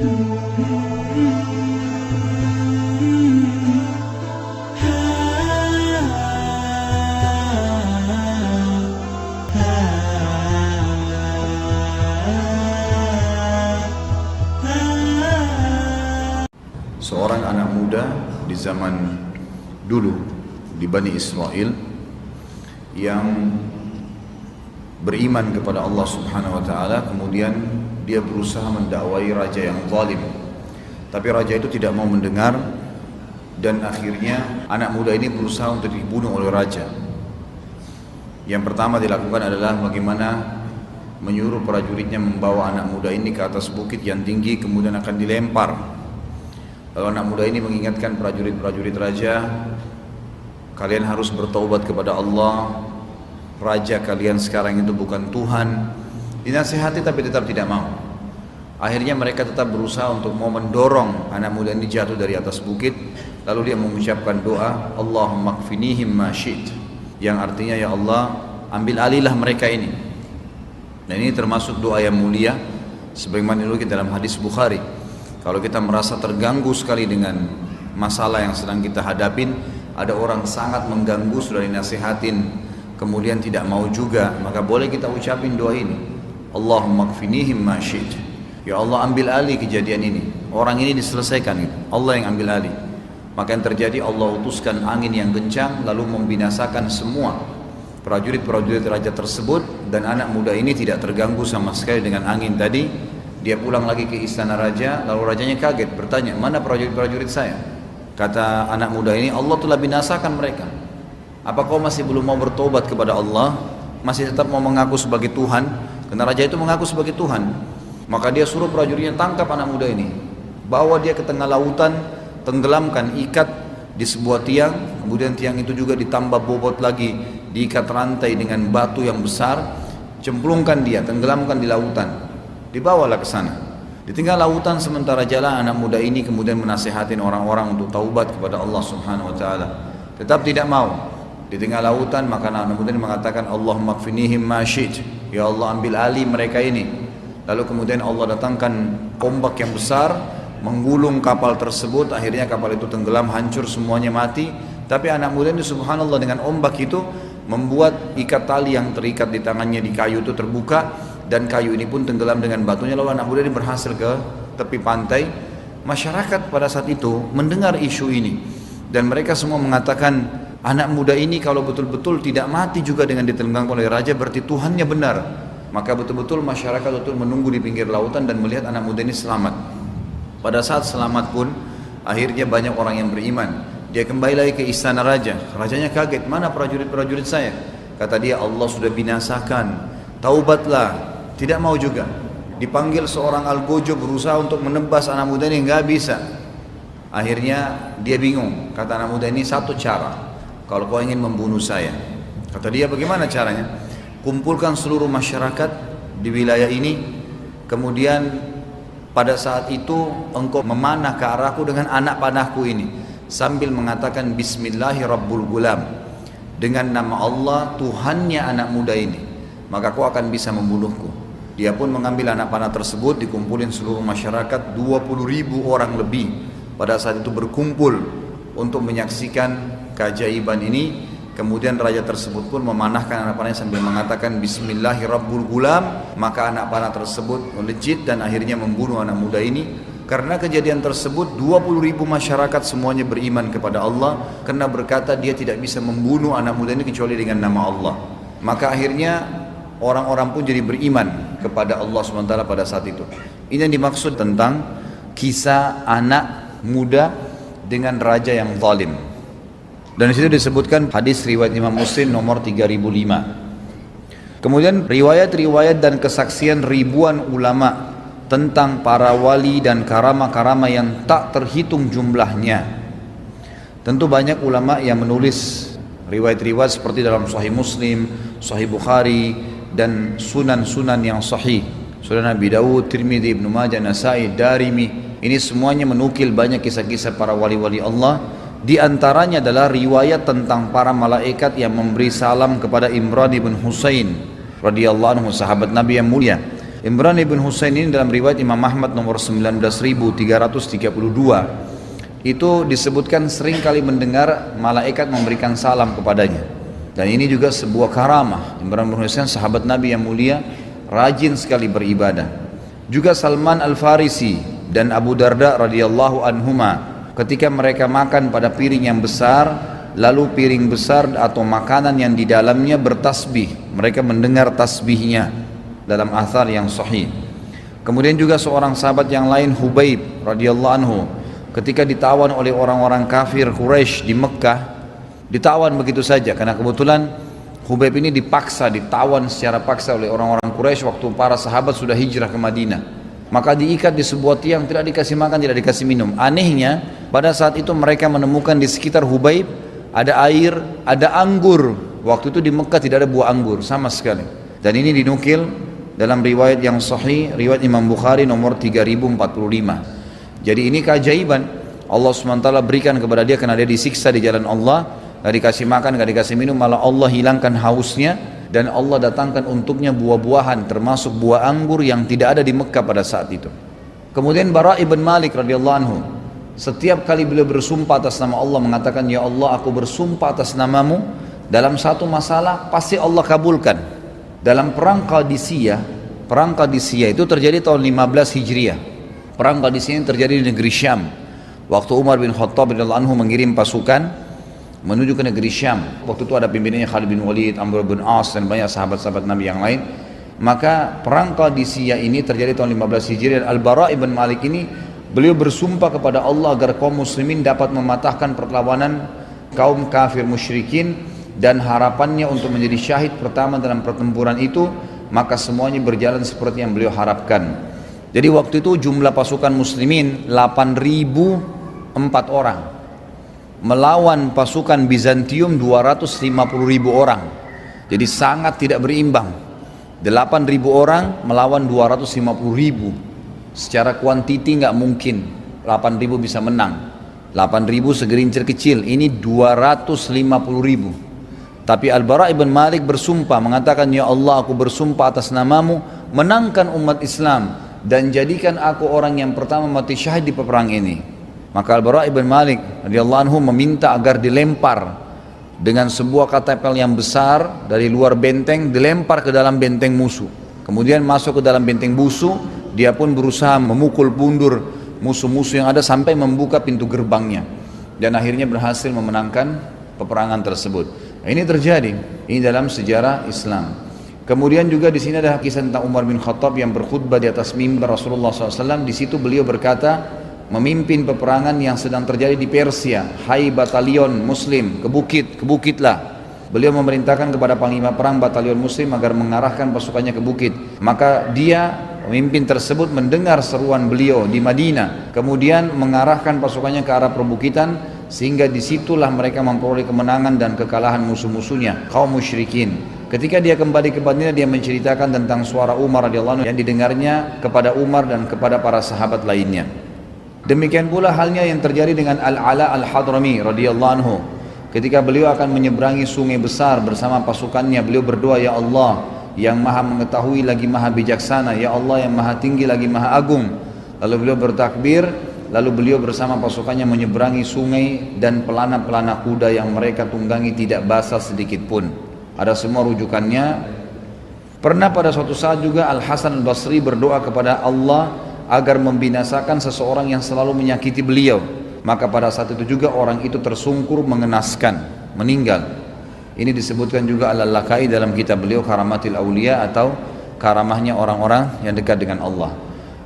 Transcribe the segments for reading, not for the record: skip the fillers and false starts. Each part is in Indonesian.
Seorang anak muda di zaman dulu di Bani Israel yang beriman kepada Allah Subhanahu wa taala, kemudian dia berusaha mendakwai raja yang zalim. Tapi raja itu tidak mau mendengar dan akhirnya anak muda ini berusaha untuk dibunuh oleh raja. Yang pertama dilakukan adalah bagaimana menyuruh prajuritnya membawa anak muda ini ke atas bukit yang tinggi, kemudian akan dilempar. Lalu anak muda ini mengingatkan prajurit-prajurit raja, kalian harus bertaubat kepada Allah, raja kalian sekarang itu bukan Tuhan. Dinasihati tapi tetap tidak mau. Akhirnya mereka tetap berusaha untuk mau mendorong anak muda ini jatuh dari atas bukit. Lalu dia mengucapkan doa, Allahumma kfinihim ma syi'ta, yang artinya ya Allah ambil alihlah mereka ini. Dan ini termasuk doa yang mulia sebagaimana dinukil dalam hadis Bukhari. Kalau kita merasa terganggu sekali dengan masalah yang sedang kita hadapin, ada orang sangat mengganggu, sudah dinasihatin, kemudian tidak mau juga, maka boleh kita ucapin doa ini, Allahumma kfinihim ma syi'ta, ya Allah ambil alih kejadian ini, orang ini diselesaikan itu, Allah yang ambil alih. Maka yang terjadi, Allah utuskan angin yang kencang lalu membinasakan semua prajurit-prajurit raja tersebut, dan anak muda ini tidak terganggu sama sekali dengan angin tadi. Dia pulang lagi ke istana raja, lalu rajanya kaget bertanya, mana prajurit-prajurit saya? Kata anak muda ini, Allah telah binasakan mereka. Apa kau masih belum mau bertobat kepada Allah? Masih tetap mau mengaku sebagai Tuhan? Karena raja itu mengaku sebagai Tuhan. Maka dia suruh prajuritnya tangkap anak muda ini, bawa dia ke tengah lautan, tenggelamkan, ikat di sebuah tiang, kemudian tiang itu juga ditambah bobot lagi, diikat rantai dengan batu yang besar, cemplungkan dia, tenggelamkan di lautan. Dibawalah ke sana. Di tengah lautan sementara jalan, anak muda ini kemudian menasihatin orang-orang untuk taubat kepada Allah Subhanahu wa taala. Tetap tidak mau. Di tengah lautan, maka anak muda ini mengatakan, Allahumma kfinihim ma syi'ta, ya Allah ambil alih mereka ini. Lalu kemudian Allah datangkan ombak yang besar, menggulung kapal tersebut, akhirnya kapal itu tenggelam, hancur, semuanya mati. Tapi anak muda ini subhanallah dengan ombak itu membuat ikat tali yang terikat di tangannya di kayu itu terbuka, dan kayu ini pun tenggelam dengan batunya. Lalu anak muda ini berhasil ke tepi pantai. Masyarakat pada saat itu mendengar isu ini, dan mereka semua mengatakan, anak muda ini kalau betul-betul tidak mati juga dengan ditenggelamkan oleh raja, berarti Tuhannya benar. Maka betul-betul masyarakat betul menunggu di pinggir lautan dan melihat anak muda ini selamat. Pada saat selamat pun akhirnya banyak orang yang beriman. Dia kembali lagi ke istana raja. Rajanya kaget, mana prajurit-prajurit saya? Kata dia, Allah sudah binasakan, taubatlah. Tidak mau juga. Dipanggil seorang algojo berusaha untuk menebas anak muda ini, nggak bisa. Akhirnya dia bingung. Kata anak muda ini, satu cara, kalau kau ingin membunuh saya. Kata dia, bagaimana caranya? Kumpulkan seluruh masyarakat di wilayah ini, kemudian pada saat itu engkau memanah ke arahku dengan anak panahku ini, sambil mengatakan Bismillahirrabbilgulam, dengan nama Allah Tuhannya anak muda ini, maka kau akan bisa membunuhku. Dia pun mengambil anak panah tersebut, dikumpulin seluruh masyarakat, 20.000 orang lebih pada saat itu berkumpul untuk menyaksikan keajaiban ini. Kemudian raja tersebut pun memanahkan anak panahnya sambil mengatakan Bismillahirrabbilgulam, maka anak panah tersebut melejit dan akhirnya membunuh anak muda ini. Karena kejadian tersebut 20.000 masyarakat semuanya beriman kepada Allah, karena berkata dia tidak bisa membunuh anak muda ini kecuali dengan nama Allah. Maka akhirnya orang-orang pun jadi beriman kepada Allah SWT pada saat itu. Ini yang dimaksud tentang kisah anak muda dengan raja yang zalim. Dan di situ disebutkan hadis riwayat Imam Muslim nomor 3005. Kemudian riwayat-riwayat dan kesaksian ribuan ulama tentang para wali dan karama-karama yang tak terhitung jumlahnya. Tentu banyak ulama yang menulis riwayat-riwayat seperti dalam Sahih Muslim, Sahih Bukhari, dan sunan-sunan yang sahih, Sunan Abi Dawud, Tirmidzi, Ibnu Majah, Nasai, Darimi. Ini semuanya menukil banyak kisah-kisah para wali-wali Allah. Di antaranya adalah riwayat tentang para malaikat yang memberi salam kepada Imran bin Husain radhiyallahu anhu, sahabat Nabi yang mulia. Imran ibn Husain ini dalam riwayat Imam Ahmad nomor 19.332 itu disebutkan sering kali mendengar malaikat memberikan salam kepadanya. Dan ini juga sebuah karamah. Imran bin Husain sahabat Nabi yang mulia, rajin sekali beribadah. Juga Salman Al-Farisi dan Abu Darda radhiyallahu anhuma, ketika mereka makan pada piring yang besar, lalu piring besar atau makanan yang di dalamnya bertasbih, mereka mendengar tasbihnya dalam athar yang sahih. Kemudian juga seorang sahabat yang lain, Hubaib radhiyallahu anhu, ketika ditawan oleh orang-orang kafir Quraisy di Mekkah, ditawan begitu saja karena kebetulan Hubaib ini ditawan secara paksa oleh orang-orang Quraisy waktu para sahabat sudah hijrah ke Madinah. Maka diikat di sebuah tiang, tidak dikasih makan, tidak dikasih minum. Anehnya, pada saat itu mereka menemukan di sekitar Hubaib ada air, ada anggur. Waktu itu di Mekah tidak ada buah anggur sama sekali. Dan ini dinukil dalam riwayat yang sahih, riwayat Imam Bukhari nomor 3045. Jadi ini keajaiban Allah SWT berikan kepada dia karena dia disiksa di jalan Allah, gak dikasih makan, gak dikasih minum, malah Allah hilangkan hausnya. Dan Allah datangkan untuknya buah-buahan termasuk buah anggur yang tidak ada di Mekah pada saat itu. Kemudian Bara ibn Malik radhiyallahu anhu, setiap kali beliau bersumpah atas nama Allah mengatakan, ya Allah aku bersumpah atas namamu dalam satu masalah pasti Allah kabulkan. Dalam perang Qadisiyah itu terjadi tahun 15 Hijriah. Perang Qadisiyah ini terjadi di negeri Syam. Waktu Umar bin Khattab radhiyallahu anhu mengirim pasukan menuju ke negeri Syam. Waktu itu ada pimpinannya Khalid bin Walid, Amr bin As dan banyak sahabat-sahabat Nabi yang lain. Maka perang Qadisiyah ini terjadi tahun 15 Hijriah. Al-Bara ibn Malik ini beliau bersumpah kepada Allah agar kaum muslimin dapat mematahkan perlawanan kaum kafir musyrikin, dan harapannya untuk menjadi syahid pertama dalam pertempuran itu, maka semuanya berjalan seperti yang beliau harapkan. Jadi waktu itu jumlah pasukan muslimin 8.004 orang melawan pasukan Bizantium 250.000 orang. Jadi sangat tidak berimbang. 8.000 orang melawan 250.000. Secara kuantiti nggak mungkin 8.000 bisa menang. 8.000 segerincir kecil, ini 250.000. Tapi Al-Bara ibn Malik bersumpah mengatakan, ya Allah aku bersumpah atas namamu, menangkan umat Islam dan jadikan aku orang yang pertama mati syahid di peperang ini. Maka Al-Bara ibn Malik radhiyallahu anhu meminta agar dilempar dengan sebuah katapel yang besar dari luar benteng, dilempar ke dalam benteng musuh. Kemudian masuk ke dalam benteng musuh, dia pun berusaha memukul mundur musuh-musuh yang ada sampai membuka pintu gerbangnya. Dan akhirnya berhasil memenangkan peperangan tersebut. Nah, ini terjadi, ini dalam sejarah Islam. Kemudian juga di sini ada kisah tentang Umar bin Khattab yang berkhutbah di atas mimbar Rasulullah SAW. Di situ beliau berkata, memimpin peperangan yang sedang terjadi di Persia. Hai batalion muslim, ke bukitlah. Beliau memerintahkan kepada panglima perang batalion muslim agar mengarahkan pasukannya ke bukit. Maka dia, pemimpin tersebut, mendengar seruan beliau di Madinah, kemudian mengarahkan pasukannya ke arah perbukitan, sehingga disitulah mereka memperoleh kemenangan dan kekalahan musuh-musuhnya, kaum musyrikin. Ketika dia kembali ke Madinah, dia menceritakan tentang suara Umar radhiyallahu anhu yang didengarnya kepada Umar dan kepada para sahabat lainnya. Demikian pula halnya yang terjadi dengan Al-Ala Al-Hadrami radhiyallahu anhu. Ketika beliau akan menyeberangi sungai besar bersama pasukannya, beliau berdoa, ya Allah yang maha mengetahui lagi maha bijaksana, ya Allah yang maha tinggi lagi maha agung. Lalu beliau bertakbir, lalu beliau bersama pasukannya menyeberangi sungai, dan pelana-pelana kuda yang mereka tunggangi tidak basah sedikit pun. Ada semua rujukannya. Pernah pada suatu saat juga Al-Hasan Al-Basri berdoa kepada Allah agar membinasakan seseorang yang selalu menyakiti beliau. Maka pada saat itu juga orang itu tersungkur mengenaskan, meninggal. Ini disebutkan juga Al-Lalakai dalam kitab beliau Karamatil Aulia, atau karamahnya orang-orang yang dekat dengan Allah.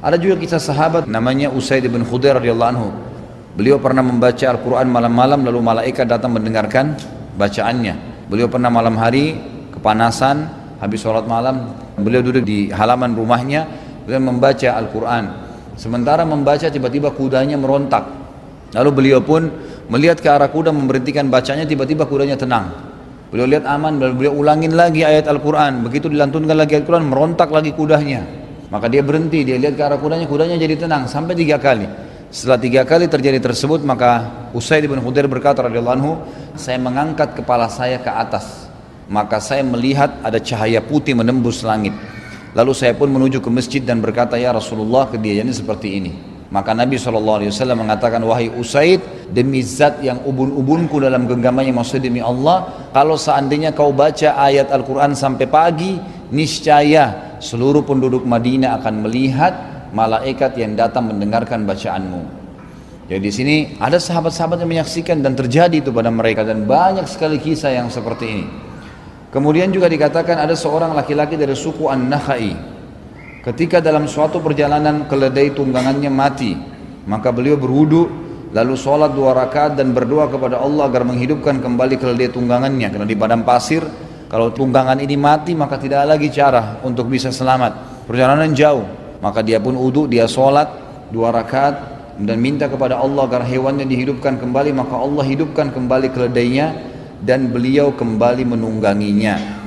Ada juga kisah sahabat namanya Usaid bin Khudair radhiyallahu anhu. Beliau pernah membaca Al-Quran malam-malam, lalu malaikat datang mendengarkan bacaannya. Beliau pernah malam hari kepanasan, habis sholat malam, beliau duduk di halaman rumahnya, beliau membaca Al-Quran. Sementara membaca, tiba-tiba kudanya merontak. Lalu beliau pun melihat ke arah kuda, memberhentikan bacanya, tiba-tiba kudanya tenang. Beliau lihat aman, beliau ulangin lagi ayat Al-Quran. Begitu dilantunkan lagi Al-Quran, merontak lagi kudanya. Maka dia berhenti, dia lihat ke arah kudanya, kudanya jadi tenang sampai 3 kali. Setelah 3 kali terjadi tersebut, maka Usaid bin Khudair berkata radhiyallahu anhu, saya mengangkat kepala saya ke atas, maka saya melihat ada cahaya putih menembus langit. Lalu saya pun menuju ke masjid dan berkata, ya Rasulullah, kejadiannya seperti ini. Maka Nabi SAW mengatakan, wahai Usaid, demi zat yang ubun-ubunku dalam genggamannya, maksudnya demi Allah, kalau seandainya kau baca ayat Al-Quran sampai pagi, niscaya seluruh penduduk Madinah akan melihat malaikat yang datang mendengarkan bacaanmu. Jadi di sini ada sahabat-sahabat yang menyaksikan dan terjadi itu pada mereka, dan banyak sekali kisah yang seperti ini. Kemudian juga dikatakan ada seorang laki-laki dari suku An-Nakhai. Ketika dalam suatu perjalanan keledai tunggangannya mati, maka beliau berwudu, lalu sholat 2 rakaat dan berdoa kepada Allah agar menghidupkan kembali keledai tunggangannya. Karena di padang pasir, kalau tunggangan ini mati maka tidak ada lagi cara untuk bisa selamat. Perjalanan jauh, maka dia pun wudu, dia sholat 2 rakaat dan minta kepada Allah agar hewannya dihidupkan kembali. Maka Allah hidupkan kembali keledainya dan beliau kembali menungganginya.